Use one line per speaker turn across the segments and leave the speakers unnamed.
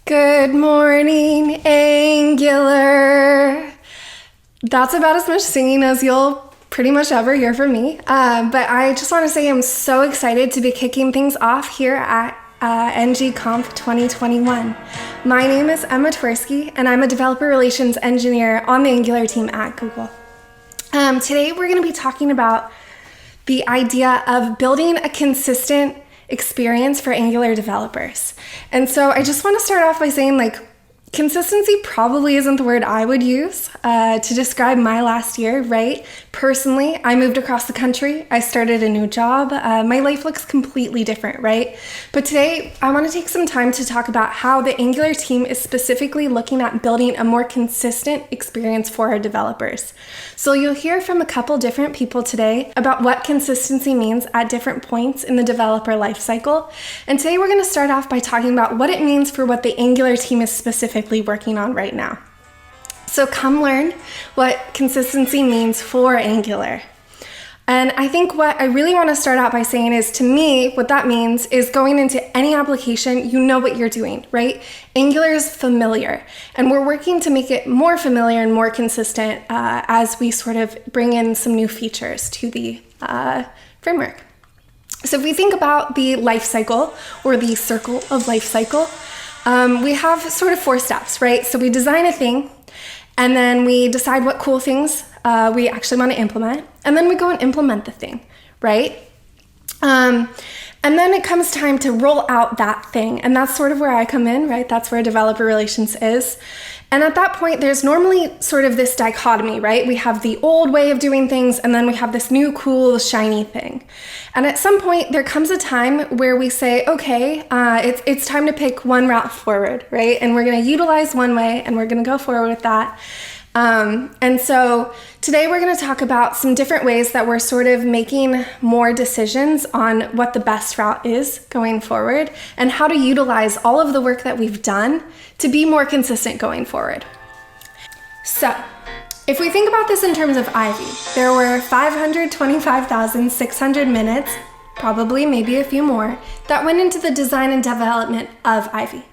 Good morning, Angular. That's about as much singing as you'll pretty much ever hear from me. But I just want to say I'm so excited to be kicking things off here at ng-conf 2021. My name is Emma Twersky, and I'm a developer relations engineer on the Angular team at Google. Today we're going to be talking about the idea of building a consistent experience for Angular developers. And so I just want to start off by saying, consistency probably isn't the word I would use to describe my last year, right? Personally, I moved across the country. I started a new job. My life looks completely different, right? But today, I want to take some time to talk about how the Angular team is specifically looking at building a more consistent experience for our developers. So you'll hear from a couple different people today about what consistency means at different points in the developer lifecycle. And today we're going to start off by talking about what it means for what the Angular team is specifically working on right now. So come learn what consistency means for Angular. And I think what I really want to start out by saying is, to me, what that means is going into any application, you know what you're doing, right? Angular is familiar, and we're working to make it more familiar and more consistent as we sort of bring in some new features to the framework. So if we think about the life cycle, or the circle of life cycle, we have sort of 4 steps, right? So we design a thing, and then we decide what cool things we actually want to implement, and then we go and implement the thing, right? And then it comes time to roll out that thing, and that's sort of where I come in, right? That's where developer relations is. And at that point, there's normally sort of this dichotomy, right? We have the old way of doing things, and then we have this new, cool, shiny thing. And at some point, there comes a time where we say, okay, it's time to pick one route forward, right? And we're going to utilize one way, and we're going to go forward with that. And so today we're going to talk about some different ways that we're sort of making more decisions on what the best route is going forward, and how to utilize all of the work that we've done to be more consistent going forward. So if we think about this in terms of Ivy, there were 525,600 minutes, probably maybe a few more, that went into the design and development of Ivy.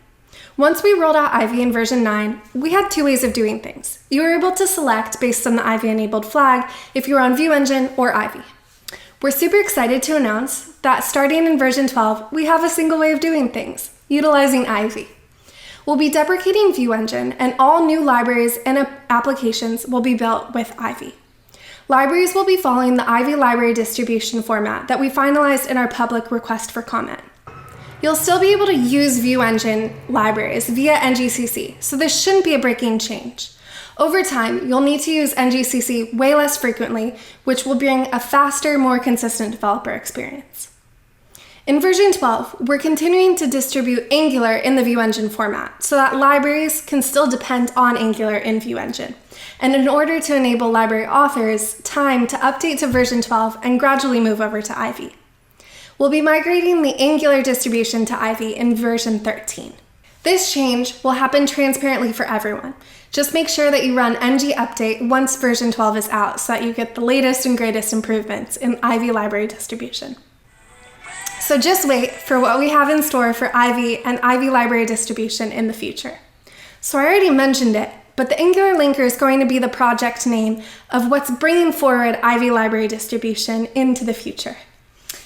Once we rolled out Ivy in version 9, we had 2 ways of doing things. You were able to select based on the Ivy-enabled flag if you were on Vue Engine or Ivy. We're super excited to announce that starting in version 12, we have a single way of doing things, utilizing Ivy. We'll be deprecating Vue Engine, and all new libraries and applications will be built with Ivy. Libraries will be following the Ivy library distribution format that we finalized in our public request for comment. You'll still be able to use Vue Engine libraries via ng-cc, so this shouldn't be a breaking change. Over time, you'll need to use ng-cc way less frequently, which will bring a faster, more consistent developer experience. In version 12, we're continuing to distribute Angular in the Vue Engine format so that libraries can still depend on Angular in Vue Engine. And in order to enable library authors time to update to version 12 and gradually move over to Ivy. We'll be migrating the Angular distribution to Ivy in version 13. This change will happen transparently for everyone. Just make sure that you run ng-update once version 12 is out so that you get the latest and greatest improvements in Ivy library distribution. So just wait for what we have in store for Ivy and Ivy library distribution in the future. So I already mentioned it, but the Angular linker is going to be the project name of what's bringing forward Ivy library distribution into the future.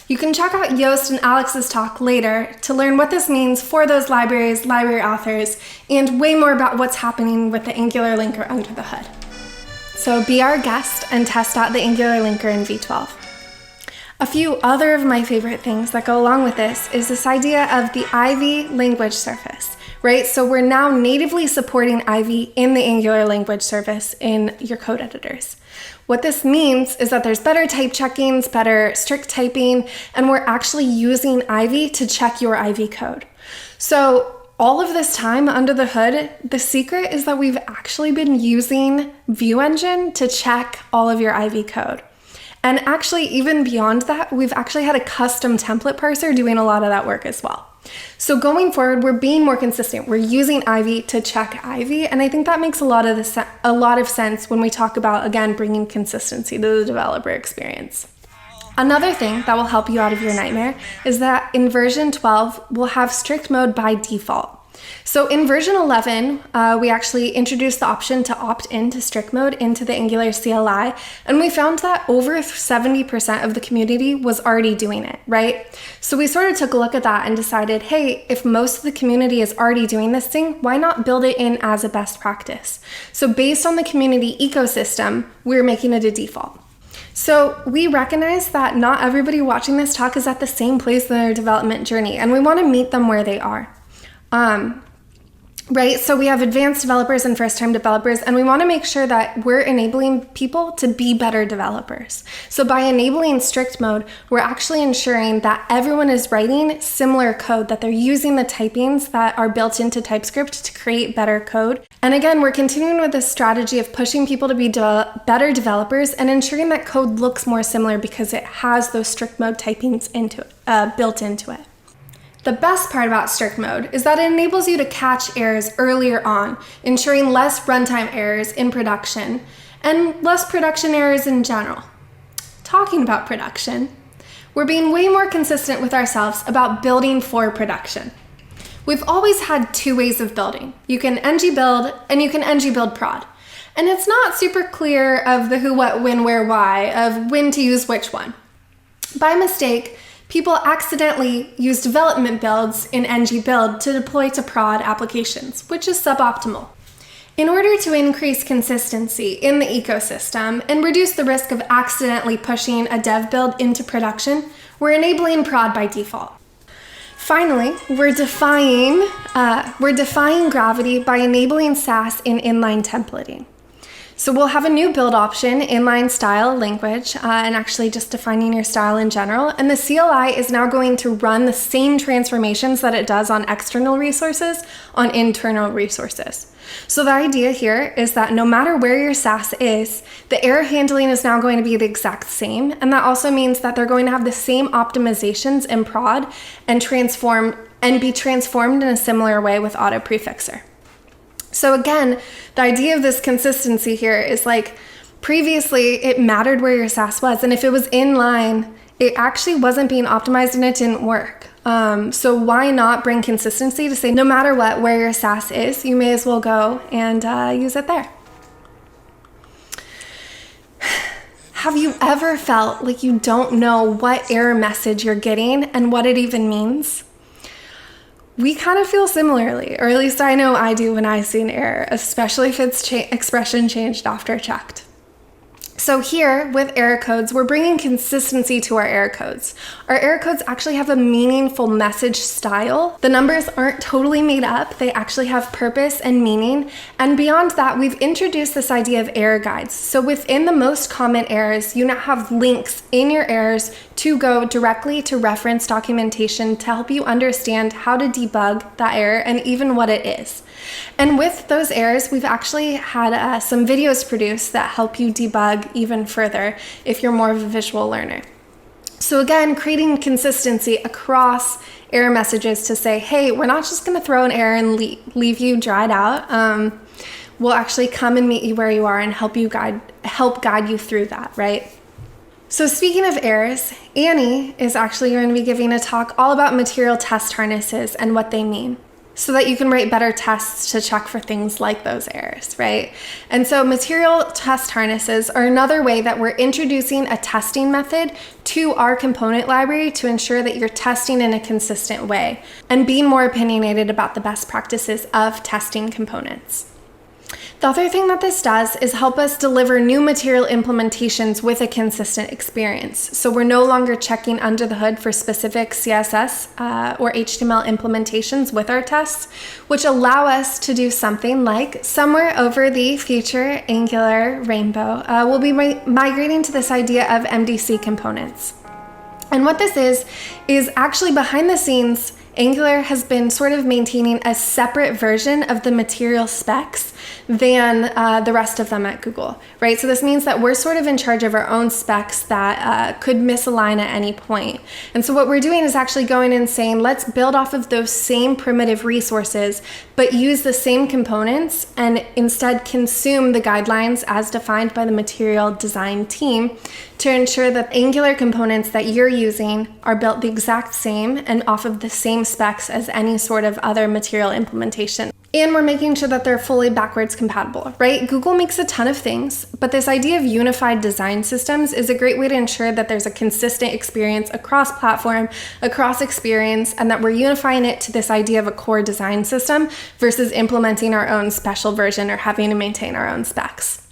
You can check out Yoast and Alex's talk later to learn what this means for those libraries, library authors, and way more about what's happening with the Angular linker under the hood. So be our guest and test out the Angular linker in V12. A few other of my favorite things that go along with this is this idea of the Ivy language surface, right? So we're now natively supporting Ivy in the Angular language service in your code editors. What this means is that there's better type checkings, better strict typing, and we're actually using Ivy to check your Ivy code. So all of this time under the hood, the secret is that we've actually been using Vue Engine to check all of your Ivy code. And actually, even beyond that, we've actually had a custom template parser doing a lot of that work as well. So going forward, we're being more consistent. We're using Ivy to check Ivy, and I think that makes a lot of sense when we talk about, again, bringing consistency to the developer experience. Another thing that will help you out of your nightmare is that in version 12, we'll have strict mode by default. So in version 11, we actually introduced the option to opt into strict mode into the Angular CLI, and we found that over 70% of the community was already doing it, right? So we sort of took a look at that and decided, hey, if most of the community is already doing this thing, why not build it in as a best practice? So based on the community ecosystem, we're making it a default. So we recognize that not everybody watching this talk is at the same place in their development journey, and we want to meet them where they are. Right? So we have advanced developers and first-time developers, and we want to make sure that we're enabling people to be better developers. So by enabling strict mode, we're actually ensuring that everyone is writing similar code, that they're using the typings that are built into TypeScript to create better code. And again, we're continuing with this strategy of pushing people to be better developers and ensuring that code looks more similar because it has those strict mode typings built into it. The best part about strict mode is that it enables you to catch errors earlier on, ensuring less runtime errors in production and less production errors in general. Talking about production, we're being way more consistent with ourselves about building for production. We've always had two ways of building. You can ng-build and you can ng-build prod. And it's not super clear of the who, what, when, where, why, of when to use which one. By mistake, people accidentally use development builds in ng-build to deploy to prod applications, which is suboptimal. In order to increase consistency in the ecosystem and reduce the risk of accidentally pushing a dev build into production, we're enabling prod by default. Finally, we're defying gravity by enabling Sass in inline templating. So we'll have a new build option, inline style language, and actually just defining your style in general. And the CLI is now going to run the same transformations that it does on external resources on internal resources. So the idea here is that no matter where your Sass is, the error handling is now going to be the exact same. And that also means that they're going to have the same optimizations in prod and be transformed in a similar way with auto prefixer. So again, the idea of this consistency here is like previously it mattered where your Sass was, and if it was in line, it actually wasn't being optimized and it didn't work. So why not bring consistency to say no matter what, where your Sass is, you may as well go and use it there. Have you ever felt like you don't know what error message you're getting and what it even means? We kind of feel similarly, or at least I know I do when I see an error, especially if it's expression changed after checked. So here with error codes, we're bringing consistency to our error codes. Our error codes actually have a meaningful message style. The numbers aren't totally made up. They actually have purpose and meaning. And beyond that, we've introduced this idea of error guides. So within the most common errors, you now have links in your errors to go directly to reference documentation to help you understand how to debug that error and even what it is. And with those errors, we've actually had some videos produced that help you debug even further if you're more of a visual learner. So again, creating consistency across error messages to say, hey, we're not just going to throw an error and leave you dried out. We'll actually come and meet you where you are and help guide you through that, right? So speaking of errors, Annie is actually going to be giving a talk all about material test harnesses and what they mean, so that you can write better tests to check for things like those errors, right? And so material test harnesses are another way that we're introducing a testing method to our component library to ensure that you're testing in a consistent way and being more opinionated about the best practices of testing components. The other thing that this does is help us deliver new material implementations with a consistent experience. So we're no longer checking under the hood for specific CSS or HTML implementations with our tests, which allow us to do something like somewhere over the future Angular rainbow, we'll be migrating to this idea of MDC components. And what this is actually behind the scenes Angular has been sort of maintaining a separate version of the material specs than the rest of them at Google, right? So this means that we're sort of in charge of our own specs that could misalign at any point. And so what we're doing is actually going and saying, let's build off of those same primitive resources, but use the same components and instead consume the guidelines as defined by the material design team to ensure that Angular components that you're using are built the exact same and off of the same specs as any sort of other material implementation. And we're making sure that they're fully backwards compatible, right? Google makes a ton of things, but this idea of unified design systems is a great way to ensure that there's a consistent experience across platform, across experience, and that we're unifying it to this idea of a core design system versus implementing our own special version or having to maintain our own specs.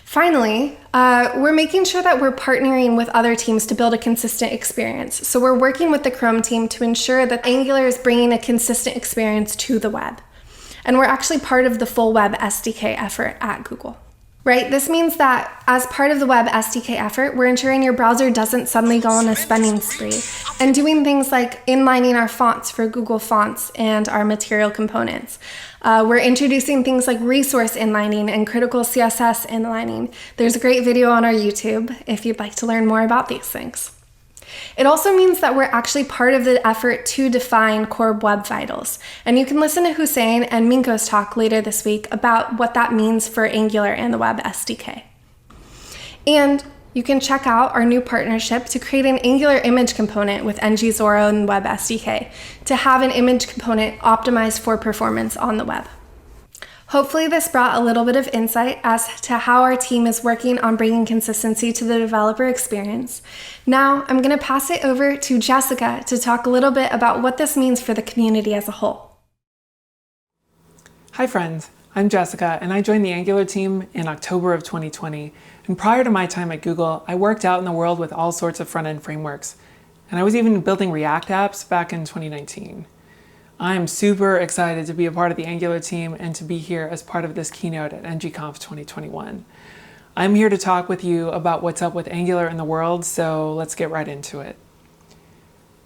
Finally, we're making sure that we're partnering with other teams to build a consistent experience. So we're working with the Chrome team to ensure that Angular is bringing a consistent experience to the web. And we're actually part of the full web SDK effort at Google, right? This means that as part of the web SDK effort, we're ensuring your browser doesn't suddenly go on a spending spree and doing things like inlining our fonts for Google Fonts and our material components. We're introducing things like resource inlining and critical CSS inlining. There's a great video on our YouTube if you'd like to learn more about these things. It also means that we're actually part of the effort to define core web vitals. And you can listen to Hussein and Minko's talk later this week about what that means for Angular and the web SDK. And you can check out our new partnership to create an Angular image component with ng-Zoro and Web SDK to have an image component optimized for performance on the web. Hopefully this brought a little bit of insight as to how our team is working on bringing consistency to the developer experience. Now I'm going to pass it over to Jessica to talk a little bit about what this means for the community as a whole.
Hi friends, I'm Jessica and I joined the Angular team in October of 2020. And prior to my time at Google, I worked out in the world with all sorts of front-end frameworks. And I was even building React apps back in 2019. I am super excited to be a part of the Angular team and to be here as part of this keynote at ng-conf 2021. I'm here to talk with you about what's up with Angular in the world, so let's get right into it.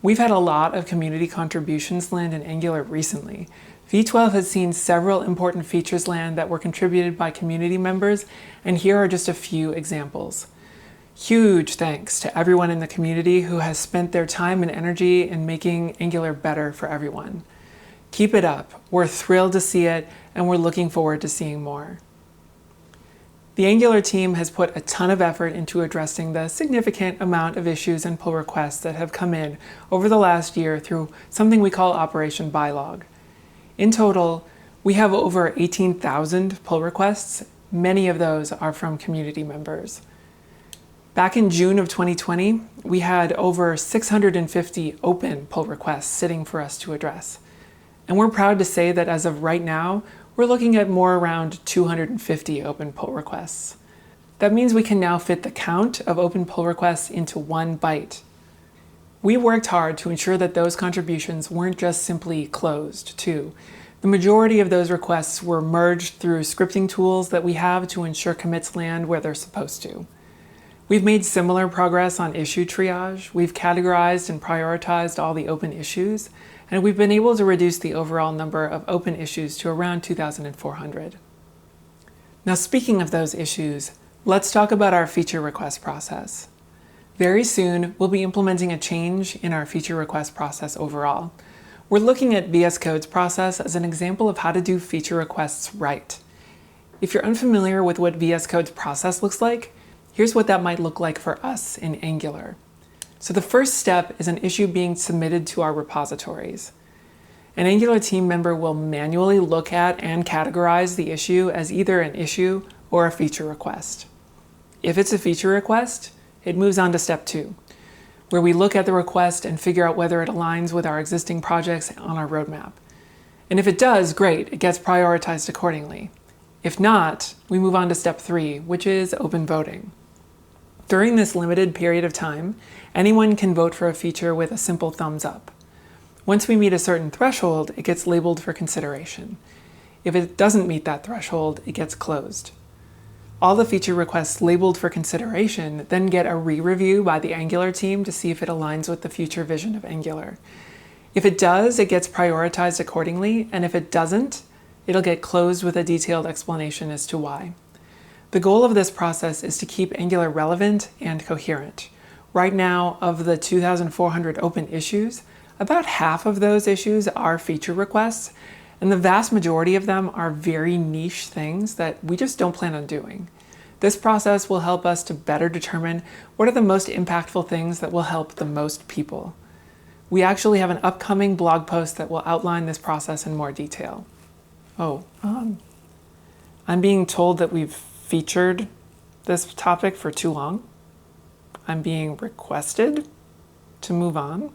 We've had a lot of community contributions land in Angular recently. V12 has seen several important features land that were contributed by community members, and here are just a few examples. Huge thanks to everyone in the community who has spent their time and energy in making Angular better for everyone. Keep it up. We're thrilled to see it, and we're looking forward to seeing more. The Angular team has put a ton of effort into addressing the significant amount of issues and pull requests that have come in over the last year through something we call Operation Bylog. In total, we have over 18,000 pull requests. Many of those are from community members. Back in June of 2020, we had over 650 open pull requests sitting for us to address. And we're proud to say that as of right now, we're looking at more around 250 open pull requests. That means we can now fit the count of open pull requests into one byte. We worked hard to ensure that those contributions weren't just simply closed, too. The majority of those requests were merged through scripting tools that we have to ensure commits land where they're supposed to. We've made similar progress on issue triage. We've categorized and prioritized all the open issues, and we've been able to reduce the overall number of open issues to around 2,400. Now, speaking of those issues, let's talk about our feature request process. Very soon, we'll be implementing a change in our feature request process overall. We're looking at VS Code's process as an example of how to do feature requests right. If you're unfamiliar with what VS Code's process looks like, here's what that might look like for us in Angular. So the first step is an issue being submitted to our repositories. An Angular team member will manually look at and categorize the issue as either an issue or a feature request. If it's a feature request, it moves on to step 2, where we look at the request and figure out whether it aligns with our existing projects on our roadmap. And if it does, great, it gets prioritized accordingly. If not, we move on to step 3, which is open voting. During this limited period of time, anyone can vote for a feature with a simple thumbs up. Once we meet a certain threshold, it gets labeled for consideration. If it doesn't meet that threshold, it gets closed. All the feature requests labeled for consideration then get a re-review by the Angular team to see if it aligns with the future vision of Angular. If it does, it gets prioritized accordingly, and if it doesn't, it'll get closed with a detailed explanation as to why. The goal of this process is to keep Angular relevant and coherent. Right now, of the 2,400 open issues, about half of those issues are feature requests, and the vast majority of them are very niche things that we just don't plan on doing. This process will help us to better determine what are the most impactful things that will help the most people. We actually have an upcoming blog post that will outline this process in more detail. I'm being told that we've featured this topic for too long. I'm being requested to move on.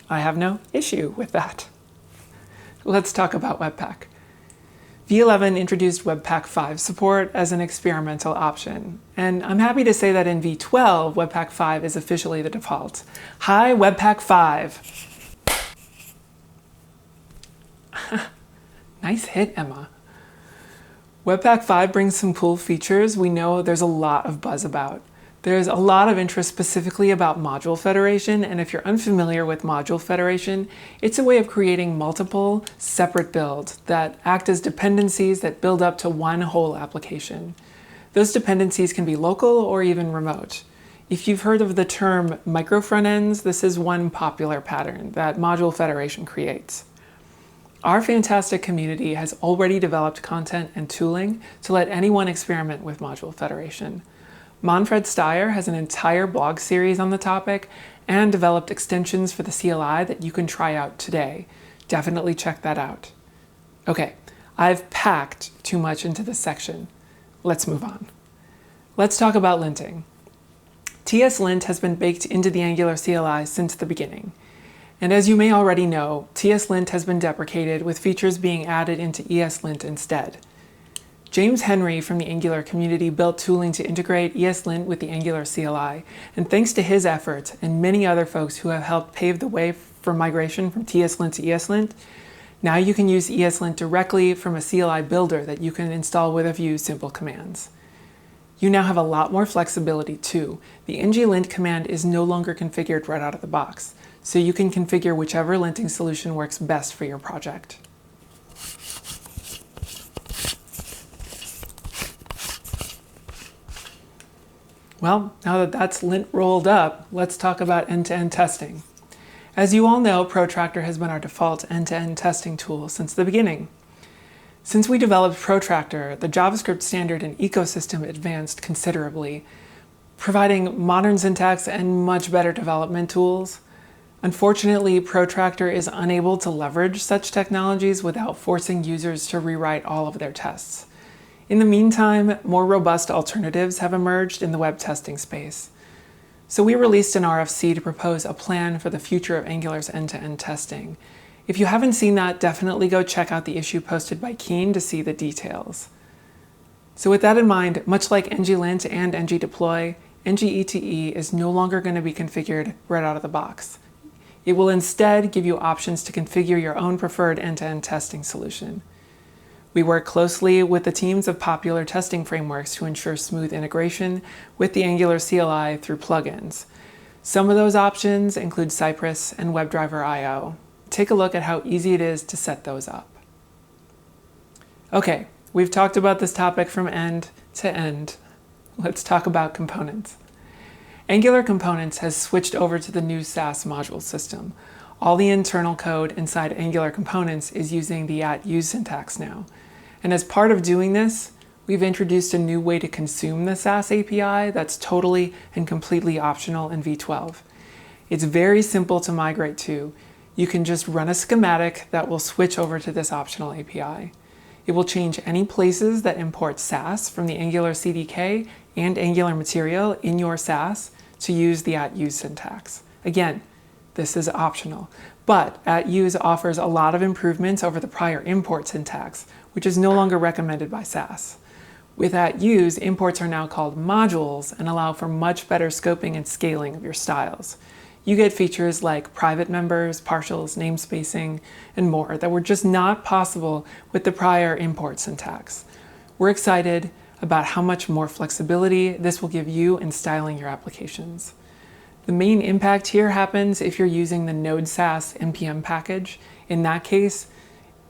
I have no issue with that. Let's talk about Webpack. V11 introduced Webpack 5 support as an experimental option, and I'm happy to say that in V12, Webpack 5 is officially the default. Hi, Webpack 5! Nice hit, Emma. Webpack 5 brings some cool features we know there's a lot of buzz about. There's a lot of interest specifically about module federation, and if you're unfamiliar with module federation, it's a way of creating multiple separate builds that act as dependencies that build up to one whole application. Those dependencies can be local or even remote. If you've heard of the term micro front ends, this is one popular pattern that module federation creates. Our fantastic community has already developed content and tooling to let anyone experiment with module federation. Manfred Steyer has an entire blog series on the topic and developed extensions for the CLI that you can try out today. Definitely check that out. Okay, I've packed too much into this section. Let's move on. Let's talk about linting. TS-lint has been baked into the Angular CLI since the beginning. And as you may already know, TS-lint has been deprecated with features being added into ES-lint instead. James Henry from the Angular community built tooling to integrate ESLint with the Angular CLI, and thanks to his efforts and many other folks who have helped pave the way for migration from TSLint to ESLint, now you can use ESLint directly from a CLI builder that you can install with a few simple commands. You now have a lot more flexibility too. The ng-lint command is no longer configured right out of the box, so you can configure whichever linting solution works best for your project. Well, now that that's lint rolled up, let's talk about end-to-end testing. As you all know, Protractor has been our default end-to-end testing tool since the beginning. Since we developed Protractor, the JavaScript standard and ecosystem advanced considerably, providing modern syntax and much better development tools. Unfortunately, Protractor is unable to leverage such technologies without forcing users to rewrite all of their tests. In the meantime, more robust alternatives have emerged in the web testing space. So we released an RFC to propose a plan for the future of Angular's end-to-end testing. If you haven't seen that, definitely go check out the issue posted by Keen to see the details. So with that in mind, much like ng-lint and ng-deploy, ng-ete is no longer going to be configured right out of the box. It will instead give you options to configure your own preferred end-to-end testing solution. We work closely with the teams of popular testing frameworks to ensure smooth integration with the Angular CLI through plugins. Some of those options include Cypress and WebDriver IO. Take a look at how easy it is to set those up. Okay, we've talked about this topic from end to end. Let's talk about components. Angular Components has switched over to the new Sass module system. All the internal code inside Angular Components is using the @use syntax now. And as part of doing this, we've introduced a new way to consume the Sass API that's totally and completely optional in V12. It's very simple to migrate to. You can just run a schematic that will switch over to this optional API. It will change any places that import Sass from the Angular CDK and Angular material in your Sass to use the @use syntax. Again, this is optional, but @use offers a lot of improvements over the prior import syntax, which is no longer recommended by Sass. With @use, imports are now called modules and allow for much better scoping and scaling of your styles. You get features like private members, partials, namespacing, and more that were just not possible with the prior import syntax. We're excited about how much more flexibility this will give you in styling your applications. The main impact here happens if you're using the Node.sass npm package. In that case,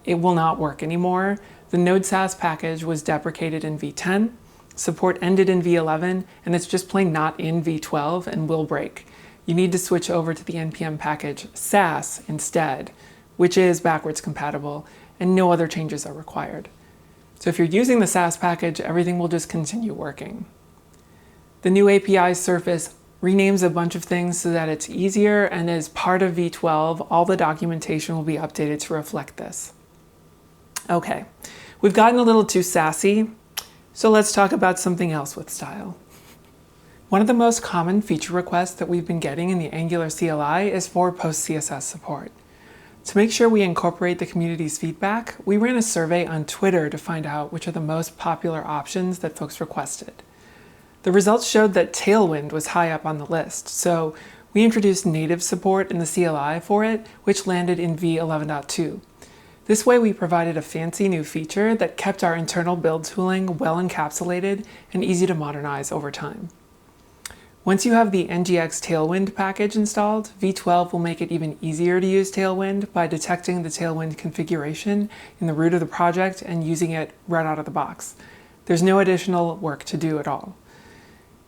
it will not work anymore. The Node.sass package was deprecated in v10, support ended in v11, and it's just plain not in v12 and will break. You need to switch over to the npm package sass instead, which is backwards compatible, and no other changes are required. So if you're using the Sass package, everything will just continue working. The new API surface renames a bunch of things so that it's easier, and as part of v12, all the documentation will be updated to reflect this. Okay, we've gotten a little too sassy, so let's talk about something else with style. One of the most common feature requests that we've been getting in the Angular CLI is for post-CSS support. To make sure we incorporate the community's feedback, we ran a survey on Twitter to find out which are the most popular options that folks requested. The results showed that Tailwind was high up on the list, so we introduced native support in the CLI for it, which landed in v11.2. This way we provided a fancy new feature that kept our internal build tooling well encapsulated and easy to modernize over time. Once you have the ngx Tailwind package installed, v12 will make it even easier to use Tailwind by detecting the Tailwind configuration in the root of the project and using it right out of the box. There's no additional work to do at all.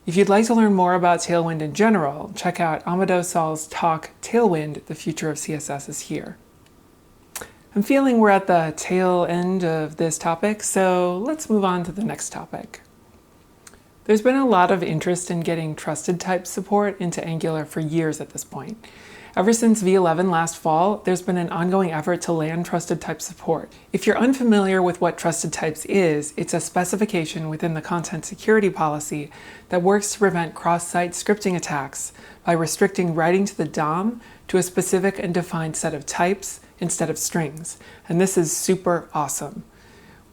If you'd like to learn more about Tailwind in general, check out Amadou Sal's talk, Tailwind, the Future of CSS is Here. I'm feeling we're at the tail end of this topic, so let's move on to the next topic. There's been a lot of interest in getting trusted type support into Angular for years at this point. Ever since v11 last fall, there's been an ongoing effort to land trusted type support. If you're unfamiliar with what trusted types is, it's a specification within the content security policy that works to prevent cross-site scripting attacks by restricting writing to the DOM to a specific and defined set of types instead of strings. And this is super awesome.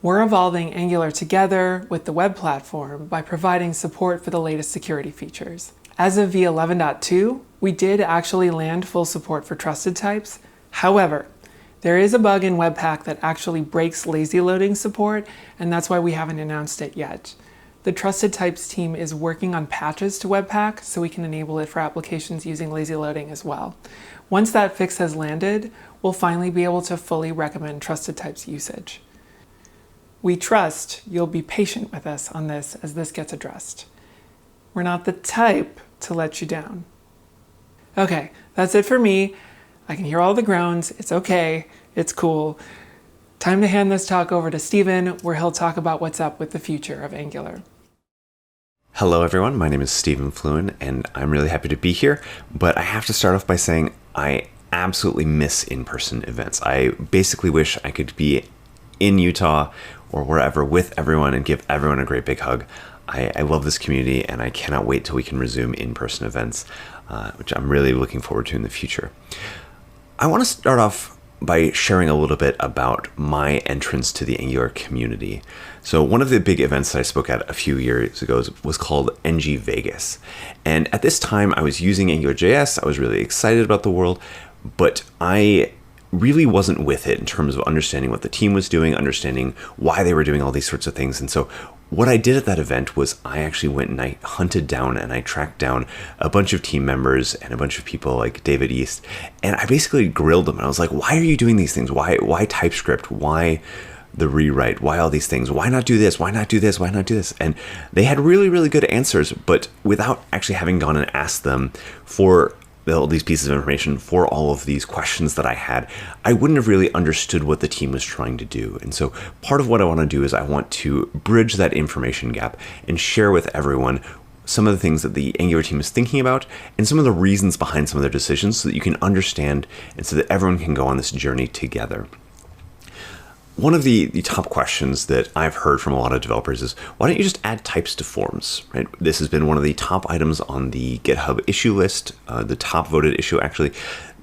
We're evolving Angular together with the web platform by providing support for the latest security features. As of v11.2, we did actually land full support for trusted types. However, there is a bug in Webpack that actually breaks lazy loading support, and that's why we haven't announced it yet. The trusted types team is working on patches to Webpack so we can enable it for applications using lazy loading as well. Once that fix has landed, we'll finally be able to fully recommend trusted types usage. We trust you'll be patient with us on this as this gets addressed. We're not the type to let you down. Okay, that's it for me. I can hear all the groans. It's okay. It's cool. Time to hand this talk over to Steven, where he'll talk about what's up with the future of Angular.
Hello everyone, my name is Stephen Fluin, and I'm really happy to be here, but I have to start off by saying I absolutely miss in-person events. I basically wish I could be in Utah or wherever with everyone and give everyone a great big hug. I love this community and I cannot wait till we can resume in-person events, which I'm really looking forward to in the future. I want to start off by sharing a little bit about my entrance to the Angular community. So one of the big events that I spoke at a few years ago was called NG Vegas. And at this time I was using AngularJS, I was really excited about the world, but I really wasn't with it in terms of understanding what the team was doing, understanding why they were doing all these sorts of things. And so what I did at that event was I actually went and I hunted down and I tracked down a bunch of team members and a bunch of people like David East. And I basically grilled them. And I was like, why are you doing these things? Why TypeScript? Why the rewrite? Why all these things? Why not do this? Why not do this? Why not do this? And they had really, really good answers, but without actually having gone and asked them for all these pieces of information, for all of these questions that I had, I wouldn't have really understood what the team was trying to do. And so part of what I want to do is I want to bridge that information gap and share with everyone some of the things that the Angular team is thinking about and some of the reasons behind some of their decisions so that you can understand and so that everyone can go on this journey together. One of the top questions that I've heard from a lot of developers is, why don't you just add types to forms, right? This has been one of the top items on the GitHub issue list, the top voted issue actually.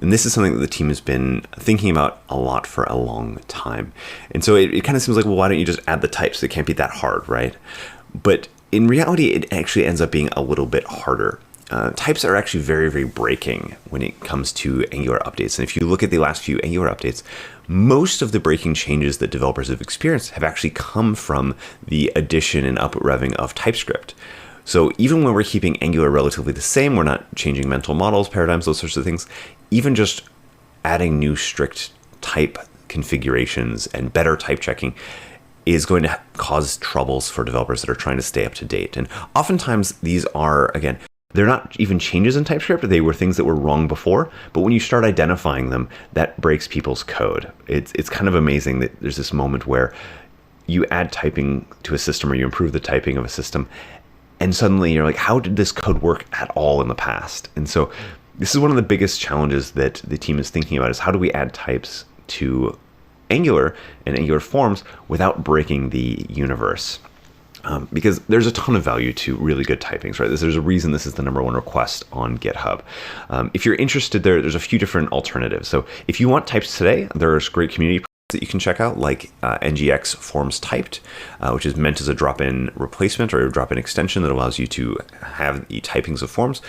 And this is something that the team has been thinking about a lot for a long time. And so it kind of seems like, well, why don't you just add the types? It can't be that hard, right? But in reality, it actually ends up being a little bit harder. Types are actually very, very breaking when it comes to Angular updates. And if you look at the last few Angular updates, most of the breaking changes that developers have experienced have actually come from the addition and up-revving of TypeScript. So even when we're keeping Angular relatively the same, we're not changing mental models, paradigms, those sorts of things, even just adding new strict type configurations and better type checking is going to cause troubles for developers that are trying to stay up to date. And oftentimes these are, again, they're not even changes in TypeScript. They were things that were wrong before, but when you start identifying them, that breaks people's code. It's kind of amazing that there's this moment where you add typing to a system or you improve the typing of a system, and suddenly you're like, how did this code work at all in the past? And so this is one of the biggest challenges that the team is thinking about, is how do we add types to Angular and Angular forms without breaking the universe? Because there's a ton of value to really good typings, right? There's a reason this is the #1 request on GitHub. If you're interested there's a few different alternatives. So if you want types today, there's great community that you can check out, like ngx forms typed, which is meant as a drop-in replacement or a drop-in extension that allows you to have the typings of forms.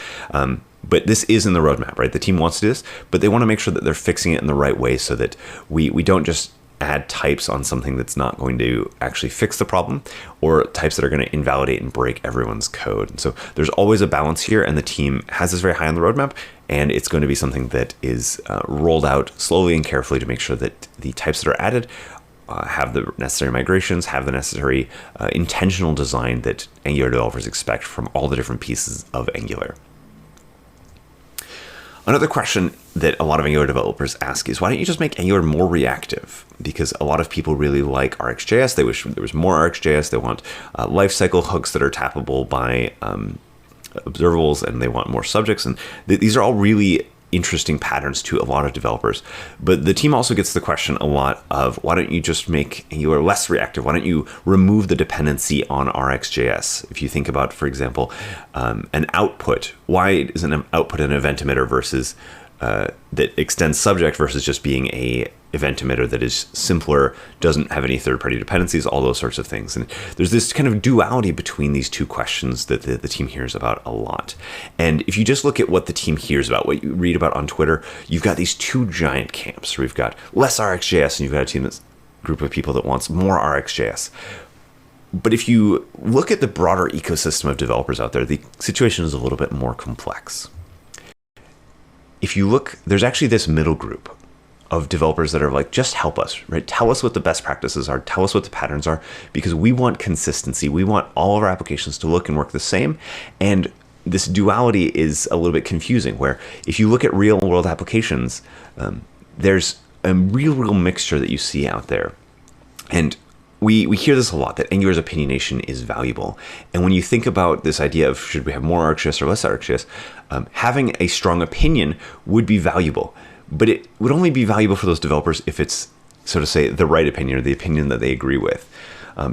But this is in the roadmap, right? The team wants to do this, but they want to make sure that they're fixing it in the right way so that we don't just add types on something that's not going to actually fix the problem, or types that are going to invalidate and break everyone's code. And so there's always a balance here, and the team has this very high on the roadmap, and it's going to be something that is rolled out slowly and carefully to make sure that the types that are added have the necessary migrations, have the necessary intentional design that Angular developers expect from all the different pieces of Angular. Another question that a lot of Angular developers ask is, why don't you just make Angular more reactive? Because a lot of people really like RxJS. They wish there was more RxJS. They want lifecycle hooks that are tappable by observables, and they want more subjects. And these are all really interesting patterns to a lot of developers. But the team also gets the question a lot of, why don't you just make Angular less reactive? Why don't you remove the dependency on RxJS? If you think about, for example, an output, why isn't an output an event emitter versus that extends subject versus just being a event emitter that is simpler, doesn't have any third-party dependencies, all those sorts of things. And there's this kind of duality between these two questions that the team hears about a lot. And if you just look at what the team hears about, what you read about on Twitter, you've got these two giant camps. We've got less RxJS, and you've got a team group of people that wants more RxJS. But if you look at the broader ecosystem of developers out there, the situation is a little bit more complex. If you look, there's actually this middle group of developers that are like, just help us, right? Tell us what the best practices are. Tell us what the patterns are, because we want consistency. We want all of our applications to look and work the same. And this duality is a little bit confusing, where if you look at real world applications, there's a real mixture that you see out there. And we hear this a lot, that Angular's opinionation is valuable. And when you think about this idea of, should we have more RxJS or less RxJS, having a strong opinion would be valuable. But it would only be valuable for those developers if it's, so to say, the right opinion, or the opinion that they agree with.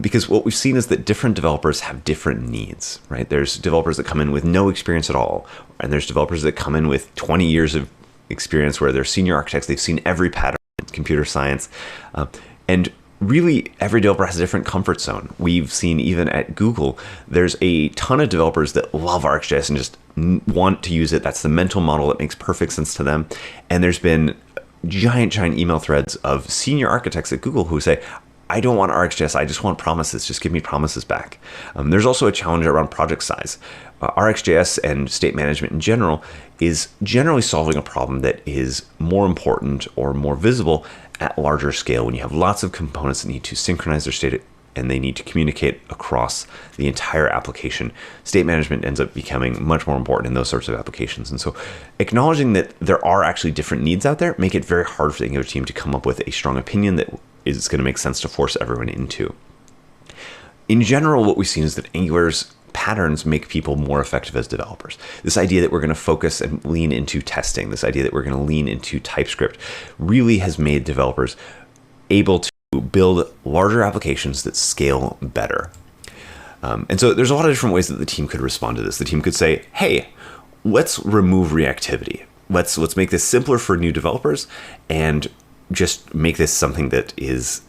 Because what we've seen is that different developers have different needs, right? There's developers that come in with no experience at all, and there's developers that come in with 20 years of experience where they're senior architects, they've seen every pattern in computer science. And really, every developer has a different comfort zone. We've seen even at Google, there's a ton of developers that love RxJS and just want to use it. That's the mental model that makes perfect sense to them. And there's been giant email threads of senior architects at Google who say, I don't want RxJS, I just want promises. Just give me promises back. There's also a challenge around project size. RxJS and state management in general is generally solving a problem that is more important or more visible at larger scale, when you have lots of components that need to synchronize their state and they need to communicate across the entire application. State management ends up becoming much more important in those sorts of applications. And so acknowledging that there are actually different needs out there make it very hard for the Angular team to come up with a strong opinion that is going to make sense to force everyone into. In general, what we've seen is that Angular's patterns make people more effective as developers. This idea that we're going to focus and lean into testing, this idea that we're going to lean into TypeScript, really has made developers able to build larger applications that scale better. And so there's a lot of different ways that the team could respond to this. The team could say, hey, let's remove reactivity. Let's make this simpler for new developers and just make this something that is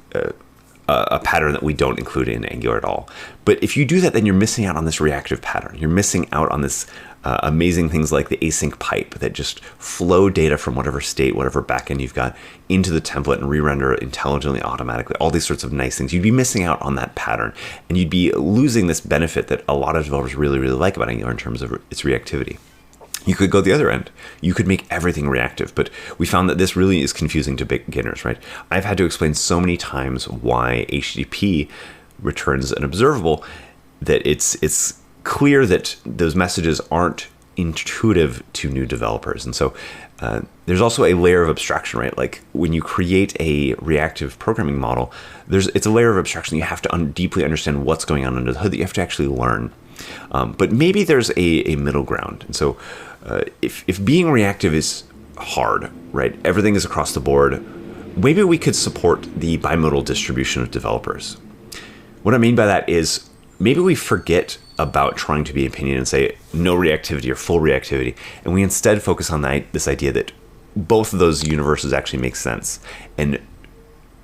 a pattern that we don't include in Angular at all. But if you do that, then you're missing out on this reactive pattern. You're missing out on this amazing things like the async pipe that just flow data from whatever state, whatever backend you've got into the template and re-render it intelligently, automatically, all these sorts of nice things. You'd be missing out on that pattern, and you'd be losing this benefit that a lot of developers really, really like about Angular in terms of its reactivity. You could go the other end. You could make everything reactive, but we found that this really is confusing to beginners, right? I've had to explain so many times why HTTP returns an observable that it's clear that those messages aren't intuitive to new developers. And so there's also a layer of abstraction, right? Like when you create a reactive programming model, it's a layer of abstraction. You have to deeply understand what's going on under the hood that you have to actually learn. But maybe there's a middle ground. And so if being reactive is hard, right? Everything is across the board. Maybe we could support the bimodal distribution of developers. What I mean by that is maybe we forget about trying to be opinion and say no reactivity or full reactivity, and we instead focus on this idea that both of those universes actually make sense, and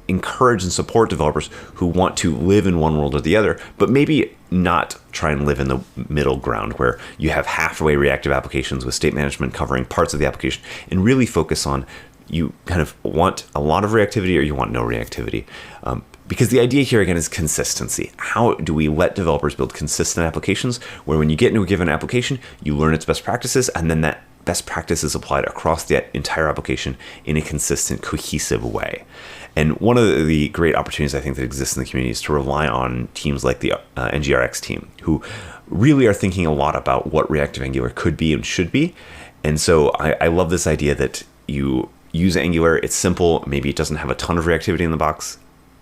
encourage and support developers who want to live in one world or the other, but maybe not try and live in the middle ground where you have halfway reactive applications with state management covering parts of the application, and really focus on you kind of want a lot of reactivity or you want no reactivity. Because the idea here, again, is consistency. How do we let developers build consistent applications where when you get into a given application, you learn its best practices, and then that best practice is applied across the entire application in a consistent, cohesive way. And one of the great opportunities I think that exists in the community is to rely on teams like the NGRX team, who really are thinking a lot about what reactive Angular could be and should be. And so I love this idea that you use Angular, it's simple, maybe it doesn't have a ton of reactivity in the box,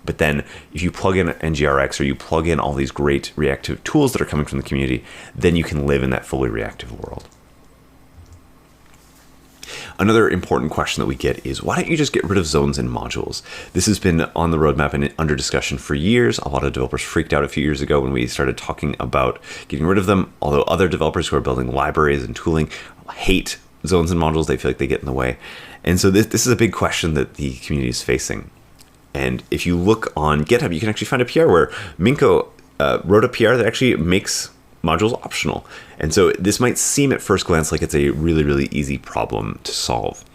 but then if you plug in NGRX or you plug in all these great reactive tools that are coming from the community, then you can live in that fully reactive world. Another important question that we get is, why don't you just get rid of zones and modules? This has been on the roadmap and under discussion for years. A lot of developers freaked out a few years ago when we started talking about getting rid of them, although other developers who are building libraries and tooling hate zones and modules. They feel like they get in the way. And so this is a big question that the community is facing. And if you look on GitHub, you can actually find a PR where Minko wrote a PR that actually makes modules optional. And so this might seem at first glance like it's a really, really easy problem to solve.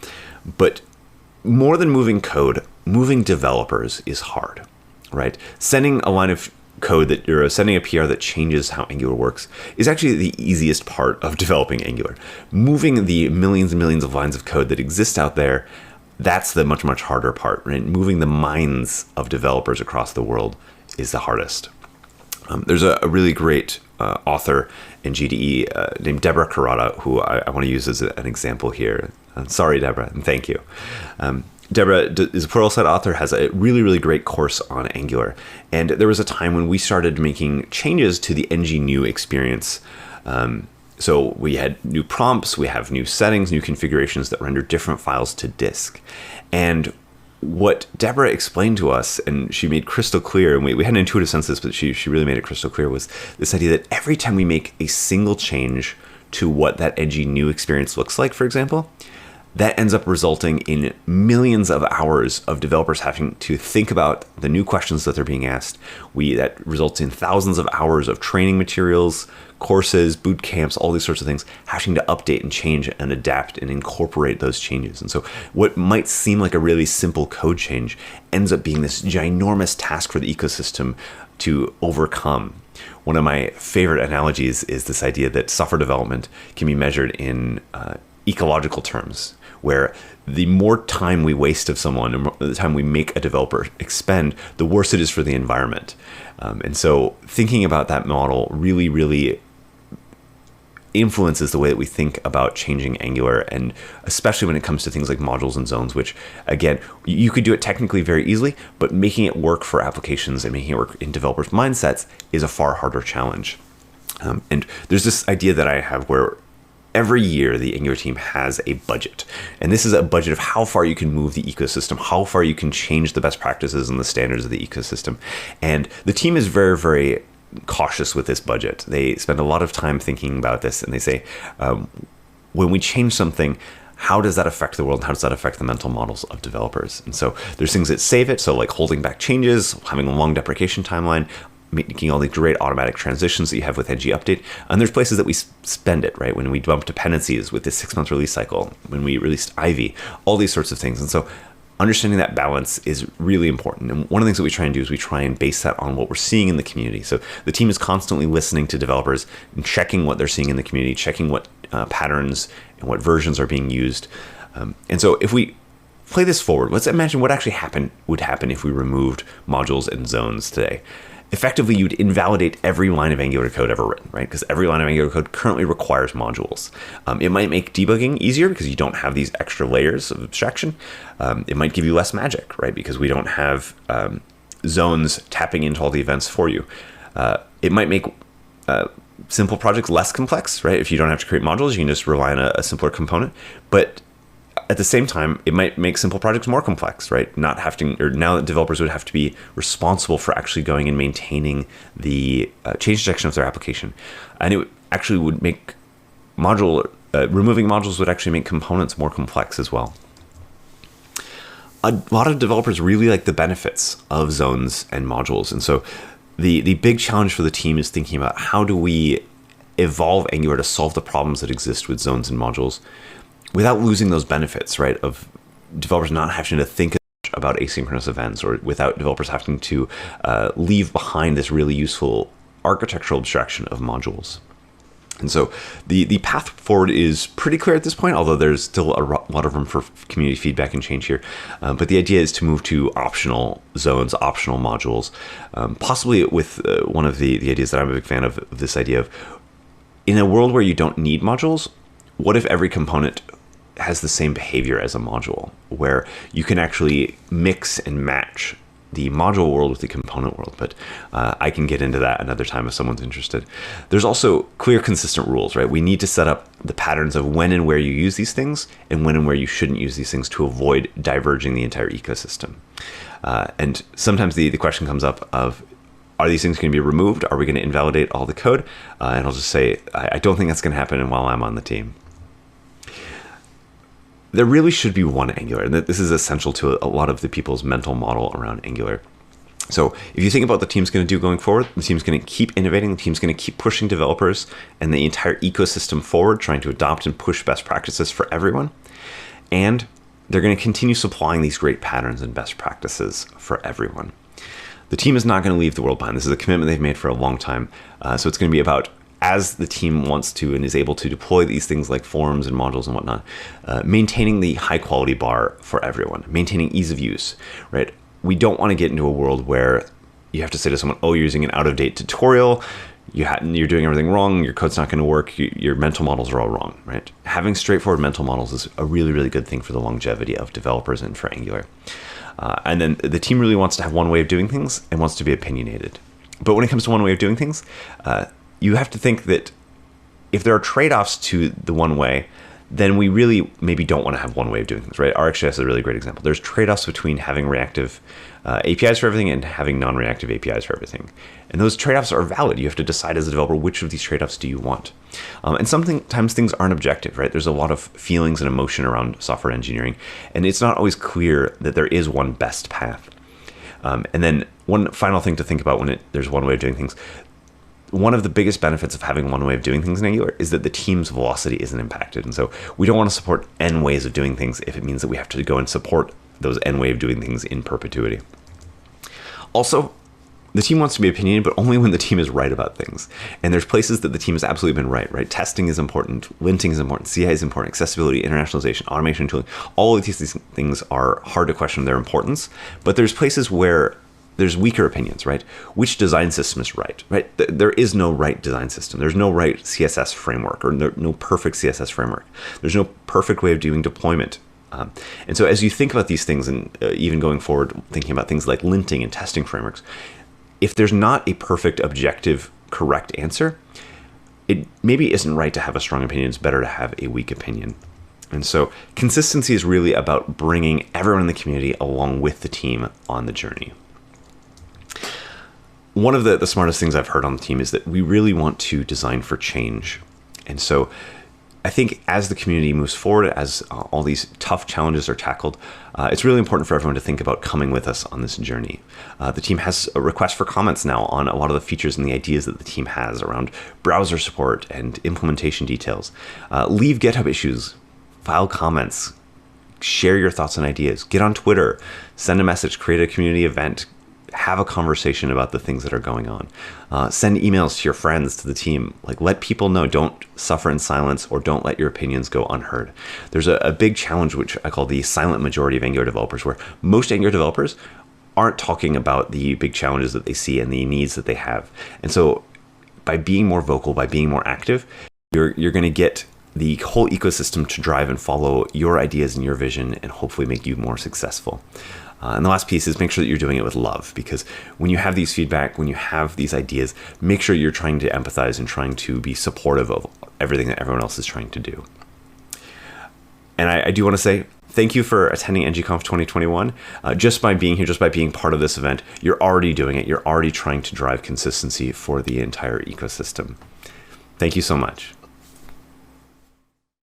But more than moving code, moving developers is hard, right? Sending a line of code that you're sending a PR that changes how Angular works is actually the easiest part of developing Angular. Moving the millions and millions of lines of code that exist out there, that's the much, much harder part, right? Moving the minds of developers across the world is the hardest. There's a really great author in GDE named Deborah Kurata, who I want to use as an example here. Sorry, Deborah, and thank you. Deborah is a Pluralsight author, has a really, really great course on Angular. And there was a time when we started making changes to the ng-new experience. So we had new prompts, we have new settings, new configurations that render different files to disk. And what Deborah explained to us, and she made crystal clear, and we had an intuitive sense of this, but she really made it crystal clear, was this idea that every time we make a single change to what that ng-new experience looks like, for example, that ends up resulting in millions of hours of developers having to think about the new questions that they're being asked. That results in thousands of hours of training materials, courses, boot camps, all these sorts of things, having to update and change and adapt and incorporate those changes. And so what might seem like a really simple code change ends up being this ginormous task for the ecosystem to overcome. One of my favorite analogies is this idea that software development can be measured in ecological terms, where the more time we waste of someone, and the time we make a developer expend, the worse it is for the environment. And so thinking about that model really, really influences the way that we think about changing Angular, and especially when it comes to things like modules and zones, which, again, you could do it technically very easily, but making it work for applications and making it work in developers' mindsets is a far harder challenge. And there's this idea that I have where every year the Angular team has a budget, and this is a budget of how far you can move the ecosystem, how far you can change the best practices and the standards of the ecosystem. And the team is very, very cautious with this budget. They spend a lot of time thinking about this, and they say, when we change something, how does that affect the world? How does that affect the mental models of developers? And so there's things that save it, so like holding back changes, having a long deprecation timeline. making all the great automatic transitions that you have with ng-update. And there's places that we spend it, right? When we bump dependencies with this 6-month release cycle, when we released Ivy, all these sorts of things. And so understanding that balance is really important. And one of the things that we try and do is we try and base that on what we're seeing in the community. So the team is constantly listening to developers and checking what they're seeing in the community, checking what patterns and what versions are being used. And so if we play this forward, let's imagine what actually would happen if we removed modules and zones today. Effectively, you'd invalidate every line of Angular code ever written, right? Because every line of Angular code currently requires modules. It might make debugging easier because you don't have these extra layers of abstraction. It might give you less magic, right? Because we don't have zones tapping into all the events for you. It might make simple projects less complex, right? If you don't have to create modules, you can just rely on a simpler component. But at the same time, it might make simple projects more complex, right? Now that developers would have to be responsible for actually going and maintaining the change detection of their application. And it actually would make removing modules would actually make components more complex as well. A lot of developers really like the benefits of zones and modules. And so the big challenge for the team is thinking about how do we evolve Angular to solve the problems that exist with zones and modules without losing those benefits, right, of developers not having to think about asynchronous events, or without developers having to leave behind this really useful architectural abstraction of modules. And so the path forward is pretty clear at this point, although there's still a lot of room for community feedback and change here. But the idea is to move to optional zones, optional modules, possibly with one of the ideas that I'm a big fan of this idea of, in a world where you don't need modules, what if every component has the same behavior as a module, where you can actually mix and match the module world with the component world? But I can get into that another time if someone's interested. There's also clear, consistent rules, right? We need to set up the patterns of when and where you use these things and when and where you shouldn't use these things to avoid diverging the entire ecosystem. And sometimes the question comes up of, are these things going to be removed? Are we going to invalidate all the code? And I'll just say, I don't think that's going to happen while I'm on the team. There really should be one Angular, and this is essential to a lot of the people's mental model around Angular. So if you think about what the team's going to do going forward, the team's going to keep innovating, the team's going to keep pushing developers and the entire ecosystem forward, trying to adopt and push best practices for everyone. And they're going to continue supplying these great patterns and best practices for everyone. The team is not going to leave the world behind. This is a commitment they've made for a long time. So it's going to be about, as the team wants to and is able to deploy these things like forms and modules and whatnot, maintaining the high quality bar for everyone, maintaining ease of use, right? We don't want to get into a world where you have to say to someone, oh, you're using an out-of-date tutorial, you're doing everything wrong, your code's not going to work, your mental models are all wrong, right? Having straightforward mental models is a really, really good thing for the longevity of developers and for Angular. And then the team really wants to have one way of doing things and wants to be opinionated. But when it comes to one way of doing things, you have to think that if there are trade-offs to the one way, then we really maybe don't want to have one way of doing things, right? RxJS is a really great example. There's trade-offs between having reactive APIs for everything and having non-reactive APIs for everything. And those trade-offs are valid. You have to decide as a developer, which of these trade-offs do you want? And sometimes things aren't objective, right? There's a lot of feelings and emotion around software engineering, and it's not always clear that there is one best path. And then one final thing to think about when there's one way of doing things. One of the biggest benefits of having one way of doing things in Angular is that the team's velocity isn't impacted. And so we don't want to support N ways of doing things if it means that we have to go and support those N way of doing things in perpetuity. Also, the team wants to be opinionated, but only when the team is right about things. And there's places that the team has absolutely been right? Testing is important, linting is important, CI is important, accessibility, internationalization, automation, tooling. All of these things are hard to question their importance, but there's places where there's weaker opinions, right? Which design system is right? There is no right design system. There's no right CSS framework, or no perfect CSS framework. There's no perfect way of doing deployment. And so as you think about these things, and even going forward, thinking about things like linting and testing frameworks, if there's not a perfect, objective, correct answer, it maybe isn't right to have a strong opinion. It's better to have a weak opinion. And so consistency is really about bringing everyone in the community along with the team on the journey. One of the smartest things I've heard on the team is that we really want to design for change. And so I think as the community moves forward, as all these tough challenges are tackled, it's really important for everyone to think about coming with us on this journey. The team has a request for comments now on a lot of the features and the ideas that the team has around browser support and implementation details. Leave GitHub issues, file comments, share your thoughts and ideas, get on Twitter, send a message, create a community event, have a conversation about the things that are going on. Send emails to your friends, to the team. Like, let people know. Don't suffer in silence, or don't let your opinions go unheard. There's a big challenge, which I call the silent majority of Angular developers, where most Angular developers aren't talking about the big challenges that they see and the needs that they have. And so by being more vocal, by being more active, you're going to get the whole ecosystem to drive and follow your ideas and your vision, and hopefully make you more successful. And the last piece is make sure that you're doing it with love, because when you have these feedback, when you have these ideas, make sure you're trying to empathize and trying to be supportive of everything that everyone else is trying to do. And I do want to say thank you for attending ng-conf 2021. Just by being here, just by being part of this event, you're already doing it. You're already trying to drive consistency for the entire ecosystem. Thank you so much.